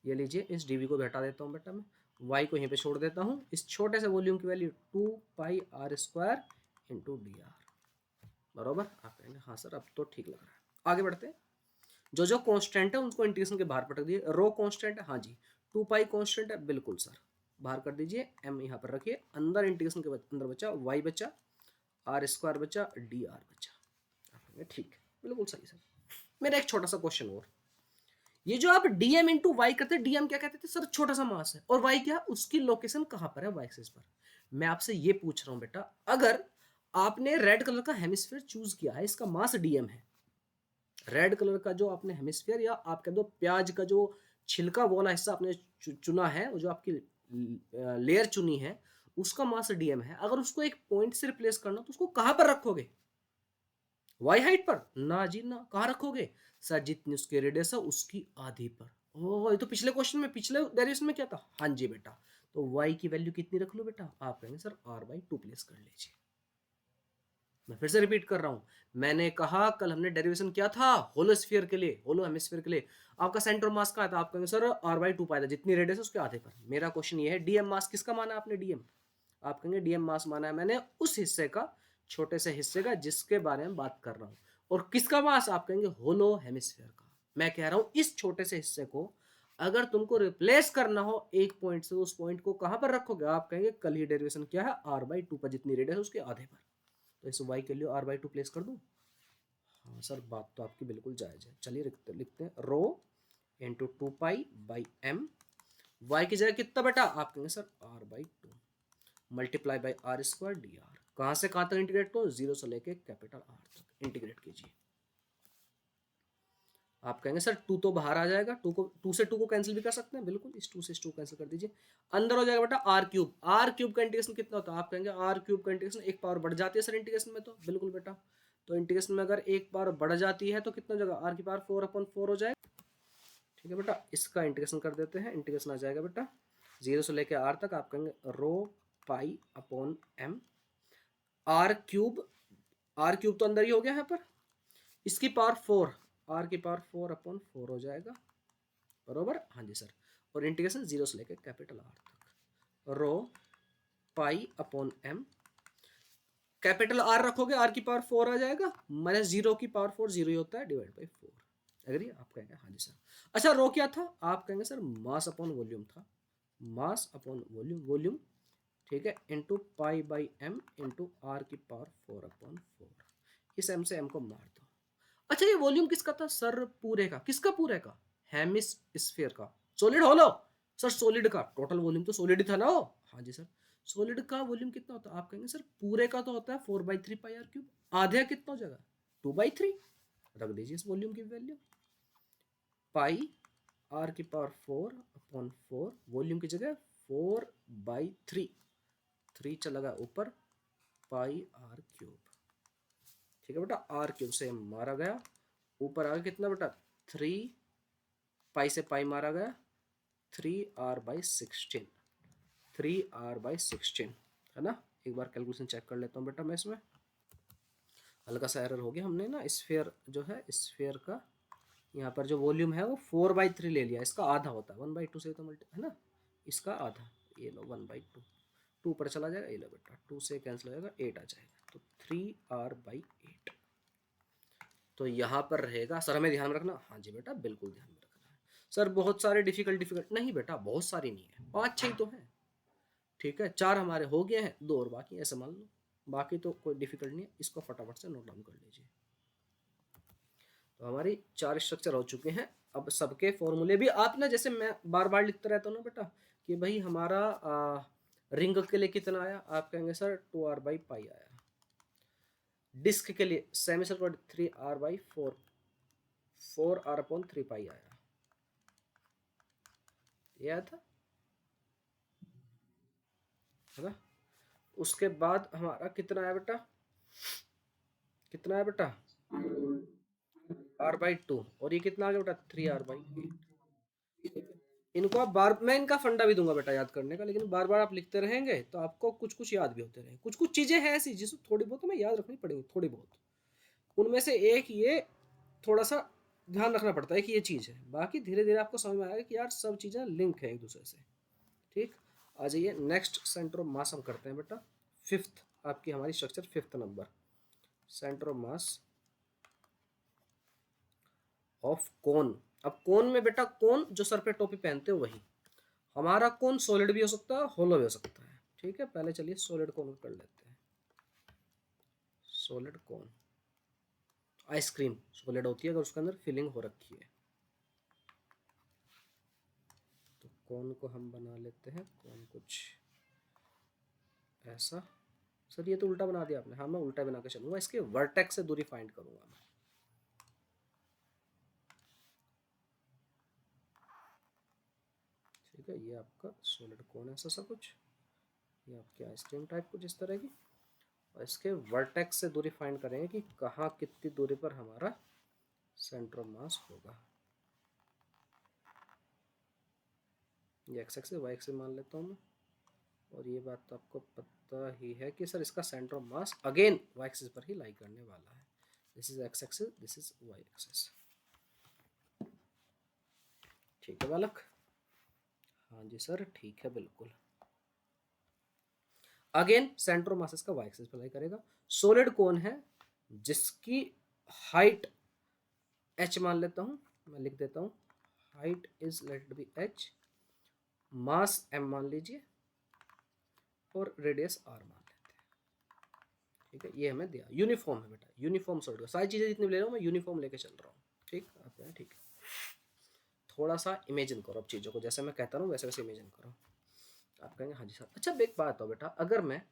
ये लीजिए, इस डीवी को हटा देता हूं बेटा मैं, वाई को यहीं पे छोड़ देता हूं। इस छोटे से वॉल्यूम की value 2 pi r square into d r, बराबर। आप कहेंगे हाँ सर अब तो ठीक लग रहा है। आगे बढ़ते हैं। जो जो कांस्टेंट है उनको इंटीग्रेशन के बाहर पटक दिए। रो कांस्टेंट है, हाँ जी। 2 पाई कांस्टेंट है, बिल्कुल सर, बाहर कर दीजिए। एम यहाँ पर रखिए, अंदर इंटीग्रेशन के अंदर बचा वाई बचा, आर स्क्वायर बचा, डी आर बचा। ठीक, बिल्कुल सही सर। मेरा एक छोटा सा क्वेश्चन और, ये जो आप डीएम इंटू वाई करते हैं, डीएम क्या कहते थे सर? छोटा सा मास है, और वाई क्या? उसकी लोकेशन कहां पर है? वाई एक्सिस पर। मैं आपसे ये पूछ रहा हूं बेटा, अगर आपने रेड कलर का हेमिस्फीयर चूज किया है, इसका मास डीएम है, रेड कलर का जो आपने हेमिस्फीयर या आप कह दो प्याज का जो छिलका वाला हिस्सा आपने चुना है, वो जो आपकी लेयर चुनी है, उसका मास डीएम है। अगर उसको एक पॉइंट से रिप्लेस करना तो उसको कहां पर रखोगे? वाई हाइट पर? ना जी ना। कहां रखोगे सर? जितनी उसकी रेडियस है उसकी आधी पर। ओह, ये तो पिछले क्वेश्चन में, पिछले डेरिवेशन में क्या था? हाँ जी बेटा, तो y की वैल्यू कितनी रख लो बेटा, आप कहेंगे सर r/2 प्लेस कर लीजिए। मैं फिर से रिपीट कर रहा हूं, मैंने कहा कल हमने डेरिवेशन किया था होलो स्फीयर के लिए, होलो हेमिस्फीयर के लिए, आपका सेंटर मास का था, आप कहेंगे सर r/2 पाया था, जितनी रेडियस है उसके आधे पर। मेरा क्वेश्चन ये है डीएम मास किसका माना आपने, डीएम, आप कहेंगे डीएम मास माना है मैंने उस हिस्से का, छोटे से हिस्से का जिसके बारे में बात कर रहा हूं। और किसका मास, आप कहेंगे होलो हेमिस्फीयर का। मैं कह रहा हूं इस छोटे से हिस्से को अगर तुमको रिप्लेस करना हो एक पॉइंट से, उस पॉइंट को कहां पर रखोगे, आप कहेंगे कल ही डेरिवेशन क्या है, r/2 पर, जितनी रेडियस है उसके आधे पर। तो इस y के लिए r/2 प्लेस कर दूं। हाँ सर, बात तो आपकी बिल्कुल जायज है। चलिए लिखते हैं रो इंटू 2π/m, y की जगह कितना बेटा, आप कहेंगे sir r/2 multiply by r² dr। कहां से कहां तक इंटीग्रेट करो, 0 से लेके कैपिटल R तक इंटीग्रेट कीजिए। आप कहेंगे सर 2 तो बाहर आ जाएगा, 2 से 2 को कैंसिल भी कर सकते हैं, बिल्कुल इस 2 से इस 2 कैंसिल कर दीजिए, अंदर हो जाएगा बेटा r³ r³ का इंटीग्रेशन कितना होता है, आप कहेंगे r³ का इंटीग्रेशन एक पावर बढ़ जाती है सर इंटीग्रेशन में, तो बिल्कुल बेटा, तो इंटीग्रेशन में अगर एक पावर बढ़ जाती है तो कितना हो जाएगा, r⁴ 4/4 हो जाएगा। ठीक है बेटा, इसका इंटीग्रेशन कर देते हैं, इंटीग्रेशन आ जाएगा बेटा 0 से लेके r तक, आप कहेंगे रो π/m r³ तो अंदर ही हो गया यहाँ पर, इसकी पावर 4, r⁴/4 हो जाएगा, बरोबर, हाँ जी सर। और इंटीग्रेशन 0 से लेकर कैपिटल R तक, रो π/m, कैपिटल R रखोगे r⁴ आ जाएगा, माइनस 0 की पावर 4 0 ही होता है, डिवाइड बाई 4। एग्री, आप कहेंगे हाँ जी सर। अच्छा रो क्या था, आप कहेंगे सर मास अपॉन वॉल्यूम था, मास अपॉन वॉल्यूम, वॉल्यूम ठीक है, इंटू π/m इंटू r⁴/4। इस m से m को मार दो। अच्छा ये वॉल्यूम किसका था सर, पूरे का, किसका पूरे का, हेमिस्फीयर का, सॉलिड होलो, सर सॉलिड का टोटल वॉल्यूम तो सॉलिड ही था ना वो, हाँ जी सर। सॉलिड का वॉल्यूम कितना होता है, आप कहेंगे सर पूरे का तो होता है 4/3πr³, आधे कितना हो जाएगा 2/3, रख दीजिए इस वॉल्यूम की वैल्यू, πr⁴/4, वॉल्यूम की जगह 4/3, 3 चला गया ऊपर, πr³, ठीक है बेटा, r³ से मारा गया, ऊपर आ गया कितना बेटा 3, पाई से पाई मारा गया 3r/16, 3r/16 है ना। एक बार कैलकुलेशन चेक कर लेता हूँ बेटा मैं, इसमें हल्का सा एरर हो गया, हमने ना स्फीयर जो है, स्फीयर का यहाँ पर जो वॉल्यूम है वो 4/3 ले लिया, इसका आधा होता है 1/2 से, तो मल्टी है ना, इसका आधा, ये लो 1/2, 2 पर चला जाएगा, ये लो बेटा 2 से कैंसिल हो जाएगा, 8 आ जाएगा, तो 3r/8। तो यहाँ पर रहेगा सर, हमें ध्यान रखना, हाँ जी बेटा बिल्कुल ध्यान में रखना है सर, बहुत सारे डिफिकल्ट नहीं बेटा, बहुत सारी नहीं है, 5-6 तो है, ठीक है, 4 हमारे हो गए हैं, 2 और बाकी, ऐसे मान लो, बाकी तो कोई डिफिकल्ट नहीं है, इसको फटाफट से नोट डाउन कर लीजिए। तो हमारी 4 स्ट्रक्चर हो चुके हैं। अब सबके फॉर्मूले भी आप ना, जैसे मैं बार बार लिखता रहता हूँ ना बेटा कि भाई हमारा रिंग के लिए कितना आया, आप कहेंगे सर 2r/π आया, डिस्क के लिए सेमी सर्कुलर 3r/4, 4r/3π आया, ये आया था है ना। उसके बाद हमारा कितना आया बेटा, कितना आया बेटा r/2, और ये कितना आ गया बेटा 3r/8। इनको आप बार, मैं इनका फंडा भी दूंगा बेटा याद करने का, लेकिन बार बार आप लिखते रहेंगे तो आपको कुछ कुछ याद भी होते रहेंगे, कुछ कुछ चीजें हैं ऐसी जिसको थोड़ी बहुत हमें याद रखनी पड़ेगी, थोड़ी बहुत, उनमें से एक ये थोड़ा सा ध्यान रखना पड़ता है कि ये चीज़ है, बाकी धीरे धीरे आपको समझ में आएगा कि यार सब चीज़ें लिंक है एक दूसरे से। ठीक, आ जाइए नेक्स्ट सेंटर ऑफ मास हम करते हैं बेटा, फिफ्थ आपकी हमारी structure, fifth number centre of mass of cone. अब कोन में बेटा, कोन जो सर पे टोपी पहनते हो वही, हमारा कोन सॉलिड भी हो सकता है, होलो भी हो सकता है। ठीक है, पहले चलिए सॉलिड कोन कर लेते हैं। सॉलिड कोन, आइसक्रीम सॉलिड होती है अगर उसके अंदर फिलिंग हो रखी है। तो कोन को हम बना लेते हैं, कोन कुछ ऐसा। सर ये तो उल्टा बना दिया आपने, हाँ मैं उल्टा बना के चलूंगा, इसके वर्टेक्स से दूरी फाइंड करूंगा मैं। ठीक है, ये आपका सॉलिड कोन ऐसा सा कुछ, ये आपकी आइसक्रीम टाइप कुछ इस तरह की, और इसके वर्टेक्स से दूरी फाइंड करेंगे कि कहाँ कितनी दूरी पर हमारा सेंटर ऑफ मास होगा। ये एक्स एक्सिस, वाई एक्सिस मान लेता हूँ मैं। और ये बात तो आपको पता ही है कि सर इसका centre of mass again y axis पर ही लाई करने वाला है। This is x axis, this is y axis. ठीक है बालक? हाँ जी सर ठीक है बिल्कुल। अगेन सेंटर ऑफ मास इसका y एक्सिस पर लाई करेगा। सॉलिड कौन है जिसकी हाइट h मान लेता हूं, मैं लिख देता हूं height is let be h, mass m मान लीजिए और रेडियस r मान लेते हैं। ठीक है, ये हमें दिया यूनिफॉर्म है बेटा, यूनिफॉर्म सॉलिड। सारी चीजें जितनी ले रहा हूं मैं यूनिफॉर्म लेके चल रहा हूँ। ठीक है, ठीक है। थोड़ा सा इमेजिन करो अब चीजों को, जैसे मैं कहता हूँ वैसे वैसे इमेजिन करो। आप कहेंगे हाँ जी सर। अच्छा एक बात हो बेटा, अगर मैं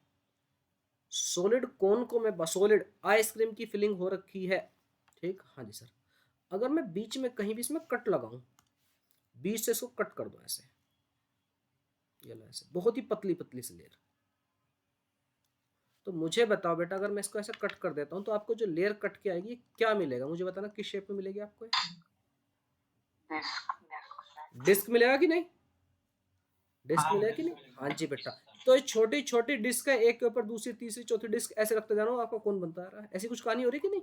सॉलिड कोन को मैं सॉलिड आइसक्रीम की फिलिंग हो रखी है, ठीक, हाँ जी सर, अगर मैं बीच में कहीं भी इसमें कट लगाऊं, बीच से इसको कट कर दो ऐसे, ये लो ऐसे बहुत ही पतली पतली सी लेयर, तो मुझे बताओ बेटा अगर मैं इसको ऐसे कट कर देता हूं तो आपको जो लेयर कट के आएगी क्या मिलेगा, मुझे बताना किस शेप में मिलेगी आपको? डिस्क मिलेगा कि नहीं? डिस्क मिलेगा कि नहीं? हाँ जी बेटा। तो ये छोटी छोटी डिस्क है, एक के ऊपर दूसरी तीसरी चौथी डिस्क ऐसे रखते जाना, आपका कौन बनता आ रहा है? ऐसी कुछ कहानी हो रही कि नहीं?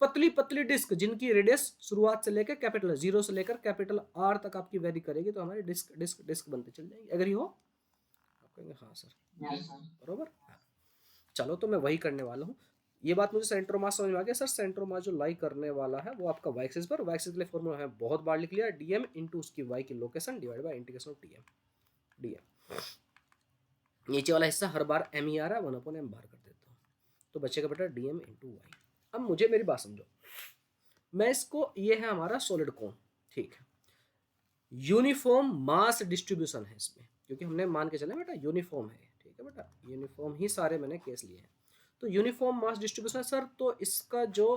पतली पतली डिस्क जिनकी रेडियस शुरुआत से लेकर कैपिटल 0 से लेकर कैपिटल R तक आपकी वेरी करेगी, तो हमारी डिस्क डिस्क डिस्क बनती चल जाएगी। अगर ये हो आप कहेंगे हाँ सर बरोबर। हाँ। चलो तो मैं वही करने वाला हूँ। ये बात मुझे सेंट्रोमास समझ में आ गया सर। सेंट्रोमास जो लाई करने वाला है वो आपका y एक्सिस पर, y एक्सिस के लिए फॉर्मूला है बहुत बार लिख लिया, dm इनटू उसकी y की location divide by integration of dm। नीचे वाला हिस्सा हर बार m ही आ रहा है, 1/m बाहर कर देता हूँ, तो बचेगा बेटा dm इनटू y। अब मुझे मेरी बात समझो, मैं इसको, ये है हमारा सॉलिड कोन, ठीक है, यूनिफॉर्म मास डिस्ट्रीब्यूशन है इसमें, क्योंकि हमने मान के चले बेटा यूनिफॉर्म है, ठीक है बेटा, यूनिफॉर्म ही सारे मैंने केस लिए हैं। तो यूनिफॉर्म मास डिस्ट्रीब्यूशन सर, तो इसका जो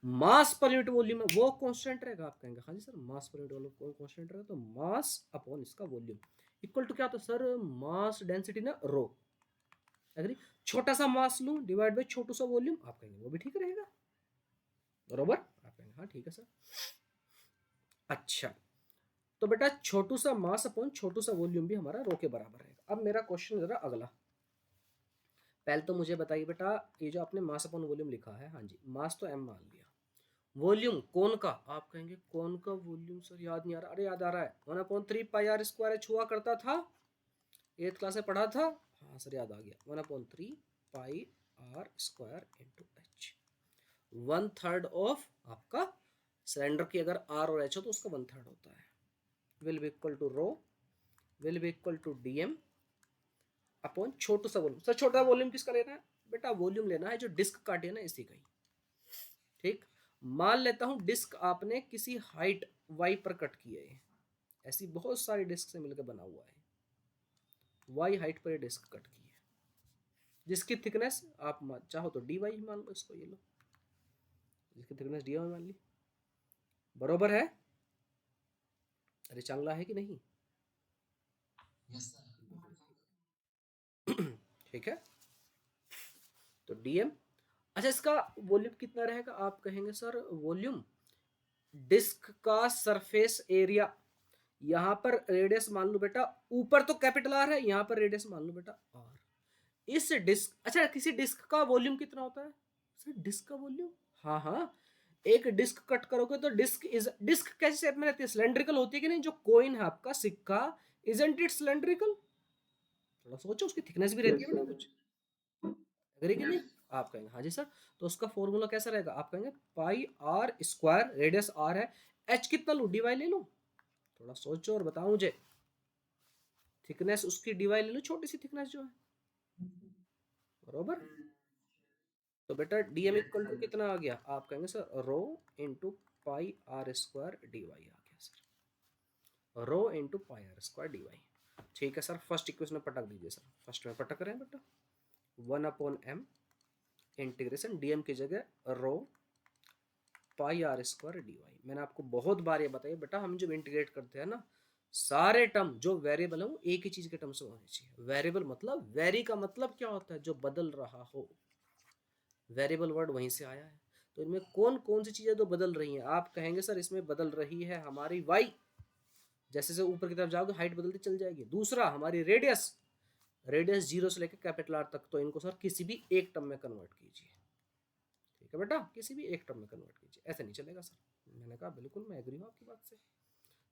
मास पर यूनिट वॉल्यूम है वो कांस्टेंट रहेगा। आप कहेंगे हाँ जी सर मास पर यूनिट वॉल्यूम कौन कांस्टेंट रहेगा, तो मास अपॉन इसका वॉल्यूम इक्वल टू क्या होता है सर, मास डेंसिटी ना रो। एग्री? छोटा सा मास लूं डिवाइड बाय छोटू सा वॉल्यूम, आप कहेंगे वो भी ठीक रहेगा बरोबर। आप कहेंगे हाँ ठीक है सर। अच्छा, तो बेटा छोटू सा मास अपॉन छोटू सा वॉल्यूम भी हमारा रो के बराबर रहेगा। अब मेरा क्वेश्चन जरा अगला, पहले तो मुझे बताइए बेटा, ये जो आपने मास अपॉन वॉल्यूम लिखा है, हाँ जी मास तो m मान लिया, वॉल्यूम कौन का, आप कहेंगे कौन का वॉल्यूम सर, याद नहीं आ रहा? अरे याद आ रहा है, 1/3 πr² छुआ करता था, 8th क्लास में पढ़ा था। हाँ सर याद आ गया, 1/3 πr² इंटू h, 1/3 ऑफ आपका सिलेंडर की अगर r और h हो तो उसका 1/3 होता है, will be equal to rho, will be equal to dm upon छोटू सा वॉल्यूम। सर छोटा वॉल्यूम किसका लेना है बेटा? वॉल्यूम लेना है जो डिस्क काटी है ना इसी का ही। ठीक, मान लेता हूं डिस्क आपने किसी हाइट y पर कट की है, ऐसी बहुत सारी डिस्क से मिलकर बना हुआ है, y हाइट पर डिस्क कट की है, जिसकी थिकनेस आप चाहो तो dy मान लो इसको, ये लो जिसकी थिकनेस dy मान ली, बरोबर है? अरे चांगला है कि नहीं? ठीक है, तो dm। अच्छा इसका वॉल्यूम कितना रहेगा? आप कहेंगे सर वॉल्यूम डिस्क का सरफेस एरिया, यहां पर रेडियस मान लो बेटा, ऊपर तो कैपिटल R है, यहां पर रेडियस मान लो बेटा R। इस डिस्क, अच्छा किसी डिस्क का वॉल्यूम कितना होता है सर? डिस्क का वॉल्यूम, हाँ हाँ, एक डिस्क कट करोगे तो डिस्क कैसी शेप में रहती है? सिलेंड्रिकल होती है कि नहीं? जो कॉइन है आपका सिक्का, इजंट इट सिलेंड्रिकल? थोड़ा सोचो, उसकी थिकनेस भी रहती है बेटा कुछ, अगर कि नहीं? आप कहेंगे हाँ जी सर। तो उसका फॉर्मूला कैसा रहेगा? आप कहेंगे πr², रेडियस r है, h कितना लू, dy ले लूं? थोड़ा सोचो और बताओ मुझे, थिकनेस उसकी dy ले लो, छोटी सी थिकनेस जो है, बरोबर। तो बेटा dm इक्वल टू कितना आ गया? आप कहेंगे sir rho into πr² dy आ गया sir, rho into πr² dy। ठीक है सर, फर्स्ट इक्वेशन में पटक दीजिए सर, फर्स्ट में पटक रहे हैं बेटा, 1/m इंटीग्रेशन dm की जगह रो πr² dy। मैंने आपको बहुत बार ये बताया बेटा, हम जब इंटीग्रेट करते हैं ना, सारे टर्म जो वेरिएबल है वो एक ही चीज के टर्म से होने चाहिए। वेरिएबल मतलब, वेरी का मतलब क्या होता है? जो बदल रहा हो, वेरिएबल वर्ड वहीं से आया है। तो इनमें कौन कौन सी चीजें तो बदल रही हैं? आप कहेंगे सर इसमें बदल रही है हमारी y, जैसे जैसे ऊपर की तरफ जाओगे हाइट बदलती चल जाएगी। दूसरा हमारी रेडियस, रेडियस 0 से लेकर कैपिटल आर तक, तो इनको सर किसी भी एक टर्म में कन्वर्ट कीजिए। ठीक है बेटा, किसी भी एक टर्म में कन्वर्ट कीजिए, ऐसे नहीं चलेगा सर। मैंने कहा बिल्कुल मैं एग्री हूँ आपकी बात से।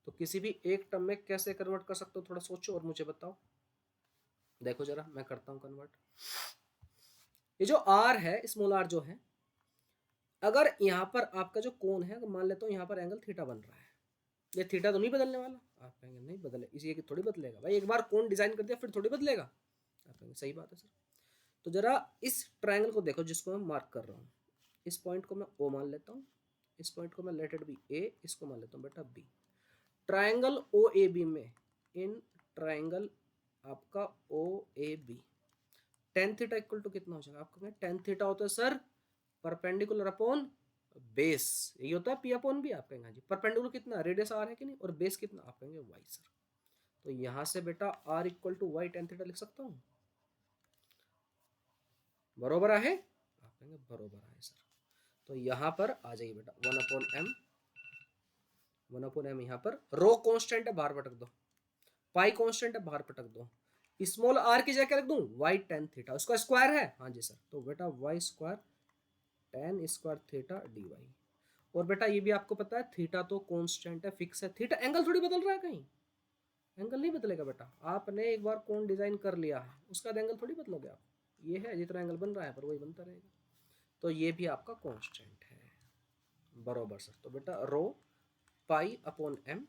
तो किसी भी एक टर्म में कैसे कन्वर्ट कर सकते हो, थोड़ा सोचो और मुझे बताओ। देखो जरा मैं करता हूँ कन्वर्ट। ये जो आर है, स्मॉल आर जो है, अगर यहाँ पर आपका जो कोण है, मान लेता हूँ यहाँ पर एंगल थीटा बन रहा है, ये थीटा तो नहीं बदलने वाला। आप कहेंगे नहीं बदले, इसी की थोड़ी बदलेगा भाई, एक बार कोण डिजाइन कर दिया फिर थोड़ी बदलेगा। आप कहेंगे सही बात है सर। तो जरा इस ट्रायंगल को देखो जिसको मैं मार्क कर रहा हूँ। इस पॉइंट को मैं ओ मान लेता हूँ, इस पॉइंट को मैं लेट इट बी ए, इसको मान लेता हूँ बेटा बी। ट्रायंगल ओ ए बी में, इन ट्रायंगल आपका O A B, tan theta equal to कितना हो जाएगा? आपको टेन थीटा होता है सर परपेंडिकुलर अपॉन बेस, यही होता है पी अपॉन बी। आप कहेंगे जी परपेंडिकुलर कितना, रेडियस आर है कि नहीं, और बेस कितना, आप कहेंगे वाई सर। तो यहां से बेटा r equal to y tan theta लिख सकता हूँ, बरोबर है? आप कहेंगे बरोबर है सर। तो यहां पर आ जाइए बेटा, वन अपॉन एम यहाँ पर रो कॉन्स्टेंट है, बाहर पटक दो, पाई कॉन्स्टेंट है, बाहर पटक दो, स्मॉल आर की जगह क्या रख दूं, वाई टेन थीटा, उसका स्क्वायर है, हाँ जी सर। तो बेटा y square tan square theta d y. और बेटा ये भी आपको पता है थीटा तो कांस्टेंट है, फिक्स है, थीटा एंगल थोड़ी बदल रहा है कहीं, एंगल नहीं बदलेगा बेटा। आपने एक बार कोण डिजाइन कर लिया है, उसका एंगल थोड़ी बदलोगे आप, ये है जितना एंगल बन रहा है पर वही बनता रहेगा। तो ये भी आपका कांस्टेंट है, बरोबर सर। तो बेटा rho pi upon m,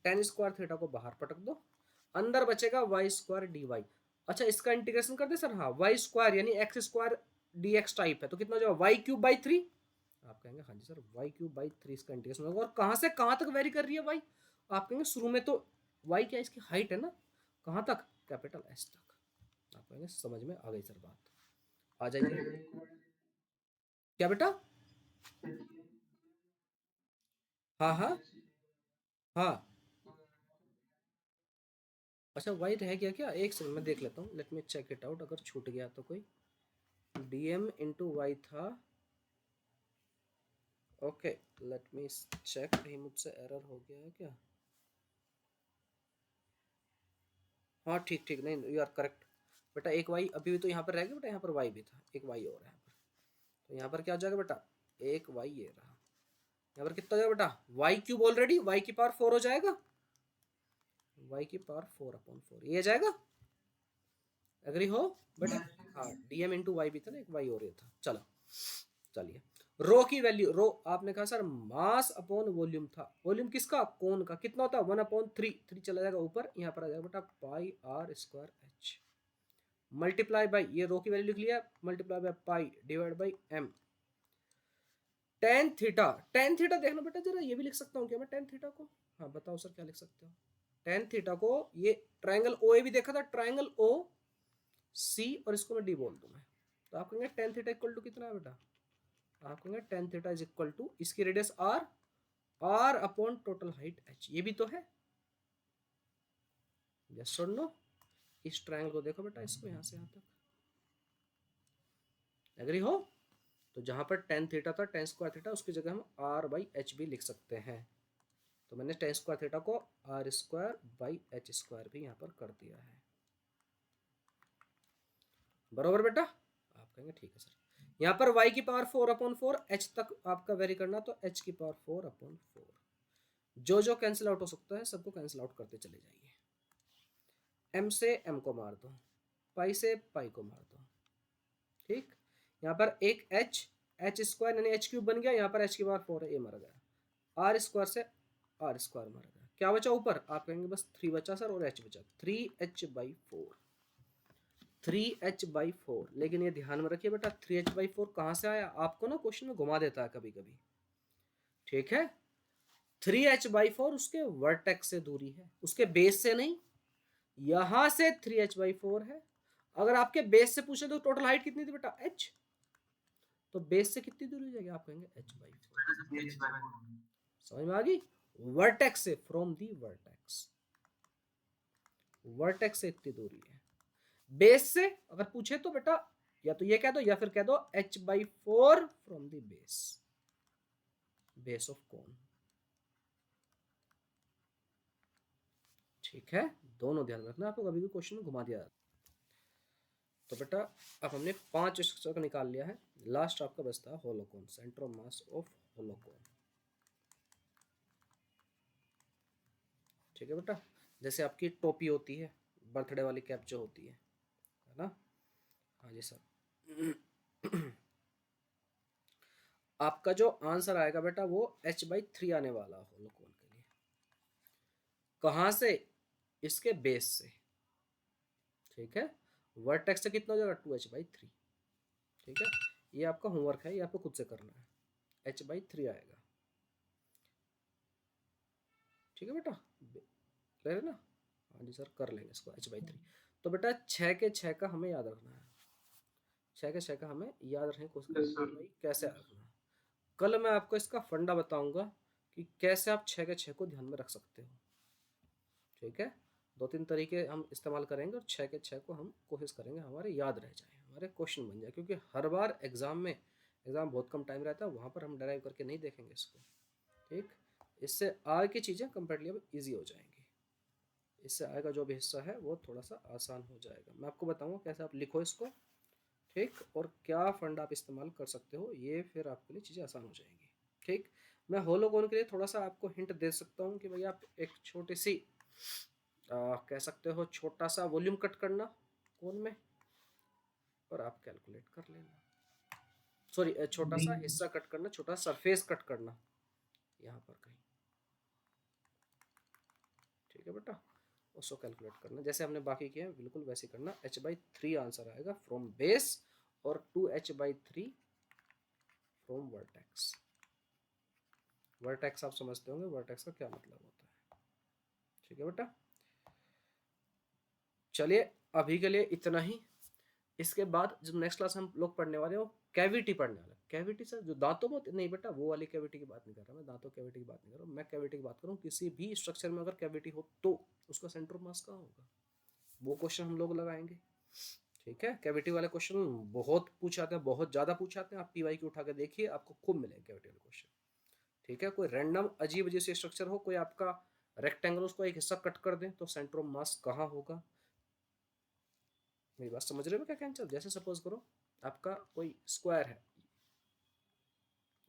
tan square theta को बाहर पटक दो, अंदर बचेगा वाई स्क्वायर डी वाई। अच्छा इसका इंटीग्रेशन कर दे सर, हाँ वाई स्क्वायर यानी x square D x type है, तो कितना हो जाएगा वाई क्यूब बाई थ्री। आप कहेंगे हाँ जी sir y cube by three इसका इंटीग्रेशन होगा। और कहाँ से कहाँ तक वेरी कर रही है वाई? आप कहेंगे शुरू में तो वाई क्या इसकी हाइट है ना, कहाँ तक, कैपिटल एस तक। आप कहेंगे समझ में आ गई सर बात, आ जाइए। क्या बेटा? हाँ हाँ हाँ। अच्छा वाई रह गया क्या, एक सेकंड मैं देख लेता हूँ, let me check it out, अगर छूट गया तो कोई। डी एम इंटू वाई था, ओके लेट मी चेक, कहीं मुझसे एरर हो गया है क्या? हाँ ठीक ठीक, नहीं यू आर करेक्ट बेटा। एक वाई अभी भी तो यहाँ पर रह गया बेटा, यहाँ पर वाई भी था, एक वाई और है यहाँ पर। तो यहाँ पर क्या हो जाएगा बेटा, एक वाई ये रहा, यहाँ पर कितना हो जाएगा बेटा, वाई क्यूब ऑलरेडी वाई की पावर फोर हो जाएगा, वाई की पावर फोर अपॉन फोर ये जाएगा, एग्री हो बेटा? हाँ डी एम इंटू वाई भी था ना, एक वाई और ये था। चलो चलिए, रो की वैल्यू, रो आपने कहा सर मास अपॉन वॉल्यूम था, वॉल्यूम किसका, कोन का, कितना होता है वन अपॉन थ्री, थ्री चला जाएगा ऊपर, यहाँ पर आ जाएगा बेटा pi r square h, multiply by, ये रो की वैल्यू लिख लिया, multiply by pi divide by m, tan theta. Tan theta देखना बेटा जरा, ये भी लिख सकता हूँ क्या मैं टेन थीटा को? हाँ बताओ सर क्या लिख सकते हो टेन थीटा को? ये ट्राइंगल ओ ए भी देखा था, ट्राइंगल ओ सी, और इसको मैं डी बोल दूं मैं, तो आप कहेंगे टेन थीटा इक्वल टू कितना है बेटा? आप कहेंगे tan theta is equal to, इसकी radius r, r upon total height h, ये भी तो है, यस और नो? इस ट्रायंगल को देखो बेटा, इसको यहाँ से यहाँ तक, एग्री हो? तो जहां पर टेन थीटा था, टेन स्क्वायर थीटा, उसकी जगह हम आर बाई एच भी लिख सकते हैं। तो मैंने टेन स्क्वायर थीटा को r square by h square भी यहाँ पर कर दिया है, बरोबर बेटा? आप कहेंगे ठीक है सर। यहाँ पर y की power four upon four, H तक आपका वेरी करना, तो h की पावर फोर अपॉन फोर, जो जो कैंसिल आउट हो सकता है सबको कैंसिल आउट करते चले जाइए। m से m को मार दो, पाई से पाई को मार दो, ठीक। यहाँ पर एक एच स्क्वायर यानी एच क्यूब बन गया, यहाँ पर h की पावर फोर है, ये मर गया, आर स्क्वायर से आर स्क्वायर मर गया, क्या बचा ऊपर? आप कहेंगे बस थ्री बचा सर, और h बचा, three H by four, three H by four. लेकिन ये ध्यान में रखिए बेटा, थ्री एच बाई फोर कहाँ से आया, आपको ना क्वेश्चन में घुमा देता है कभी कभी, ठीक है? थ्री एच बाई फोर उसके वर्टेक्स से दूरी है, उसके बेस से नहीं, यहां से थ्री एच बाई फोर है। अगर आपके बेस से पूछे तो टोटल हाइट कितनी थी बेटा, एच, तो बेस से कितनी दूरी हो जाएगी? आप कहेंगे एच बाई फोर, समझ में आ गई? वर्टेक्स से, फ्रॉम दी वर्टेक्स, वर्टेक्स से इतनी दूरी है। बेस से अगर पूछे तो बेटा या तो ये कह दो या फिर कह दो h by four from the base, base of cone, ठीक है? दोनों ध्यान रखना, आपको कभी भी क्वेश्चन में घुमा दिया जाता है। तो बेटा अब हमने 5 स्ट्रक्चर का निकाल लिया है, लास्ट आपका बचता है होलोकॉन, सेंटर ऑफ मास ऑफ होलोकॉन। ठीक है बेटा, जैसे आपकी टोपी होती है, बर्थडे वाली कैप जो होती है ना। हाँ जी सर। आपका जो आंसर आएगा बेटा वो h/3 आने वाला होलोकॉन के लिए। कहाँ से? इसके बेस से। ठीक है, वर्टेक्स से कितना हो जाएगा 2h/3। ठीक है, ये आपका होमवर्क है, ये आपको खुद से करना है। h/3 आएगा। ठीक है बेटा, क्लियर है ना? हाँ जी सर, कर लेंगे इसको h/3। तो बेटा 6 के 6 का हमें याद रखना है, 6 के 6 का हमें याद रखने की कोशिश करेंगे भाई कैसे याद रखना है। कल मैं आपको इसका फंडा बताऊंगा कि कैसे आप 6 के 6 को ध्यान में रख सकते हो। ठीक है, 2-3 तरीके हम इस्तेमाल करेंगे और 6 के 6 को हम कोशिश करेंगे हमारे याद रह जाए, हमारे क्वेश्चन बन जाए, क्योंकि हर बार एग्जाम में, एग्जाम बहुत कम टाइम रहता है, वहाँ पर हम डराइव करके नहीं देखेंगे इसको। ठीक, इससे आगे की चीज़ें कंपेरेटिवली अब ईजी हो जाएंगी, इससे आगे का जो भी हिस्सा है वो थोड़ा सा आसान हो जाएगा। मैं आपको बताऊंगा कैसे आप लिखो इसको, ठीक, और क्या फंड आप इस्तेमाल कर सकते हो, ये फिर आपके लिए चीज़ें आसान हो जाएंगी। ठीक, मैं होलोगोन के लिए थोड़ा सा आपको हिंट दे सकता हूँ कि भाई आप एक छोटी सी कह सकते हो छोटा सा वॉल्यूम कट करना कोन में, और आप कैलकुलेट कर लेना। सॉरी, छोटा सा हिस्सा कट करना, छोटा सरफेस कट करना यहाँ पर कहीं। ठीक है बेटा, उसको कैलकुलेट करना जैसे हमने बाकी किया है, बिल्कुल वैसे करना। h/3 आंसर आएगा फ्रॉम बेस और 2h/3 फ्रॉम वर्टेक्स। वर्टेक्स आप समझते होंगे, वर्टेक्स का क्या मतलब होता है। ठीक है बेटा, चलिए अभी के लिए इतना ही। इसके बाद जो नेक्स्ट क्लास हम लोग पढ़ने वाले हैं वो कैविटी पढ़ने वाले। कैविटी सर जो दांतों में नहीं बेटा, वो वाली कैविटी की बात नहीं कर रहा मैं, दांतों कैविटी की बात नहीं कर रहा हूँ मैं, कैविटी की बात कर रहा हूँ किसी भी स्ट्रक्चर में अगर कैविटी हो तो उसका सेंटर ऑफ मास कहाँ होगा, वो क्वेश्चन हम लोग लगाएंगे। ठीक है, कैविटी वाले क्वेश्चन बहुत पूछे आते हैं, बहुत ज्यादा पूछे आते हैं, आप पीवाई की उठा के देखिए आपको खूब मिलेंगे कैविटी वाले क्वेश्चन। ठीक है, कोई रैंडम अजीब अजीब से स्ट्रक्चर हो, कोई आपका रेक्टेंगल उसको एक हिस्सा कट कर दें तो सेंटर ऑफ मास कहाँ होगा। मेरी बात समझ रहे हो क्या कैंचल? जैसे सपोज करो आपका कोई स्क्वायर है,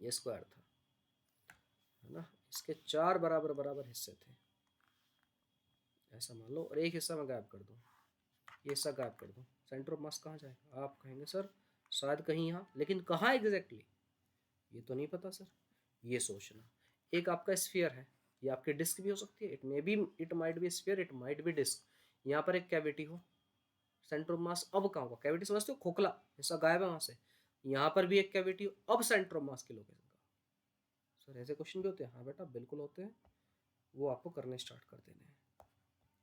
ये स्क्वायर था है ना, इसके 4 बराबर बराबर हिस्से थे ऐसा मान लो, और एक हिस्सा मैं गायब कर दूं, ये हिस्सा गायब कर दूं, सेंटर ऑफ मास कहाँ जाएगा? आप कहेंगे सर शायद कहीं यहाँ, लेकिन कहाँ एग्जैक्टली ये तो नहीं पता सर। ये सोचना, एक आपका स्फीयर है, ये आपकी डिस्क भी हो सकती है, it might be sphere, it might be disc. यहाँ पर एक कैविटी हो, सेंटर ऑफ मास अब कहाँ होगा? कैविटी समझते हो, खोखला हिस्सा गायब है वहां से, यहाँ पर भी एक कैविटी हो, अब सेंटर ऑफ मास की लोकेशन का। सर ऐसे क्वेश्चन भी होते हैं? हाँ बेटा बिल्कुल होते हैं, वो आपको करने स्टार्ट कर देने हैं।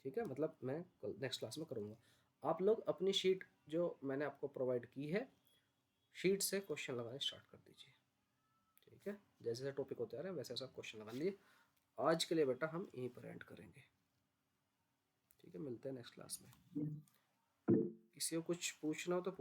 ठीक है, मतलब मैं कल नेक्स्ट क्लास में करूँगा। आप लोग अपनी शीट जो मैंने आपको प्रोवाइड की है, शीट से क्वेश्चन लगाने स्टार्ट कर दीजिए। ठीक है, जैसे जैसे टॉपिक होते आ रहे हैं वैसे वैसा क्वेश्चन लगा लीजिए। आज के लिए बेटा हम यहीं पर एंड करेंगे। ठीक है, मिलते हैं नेक्स्ट क्लास में। किसी को कुछ पूछना हो तो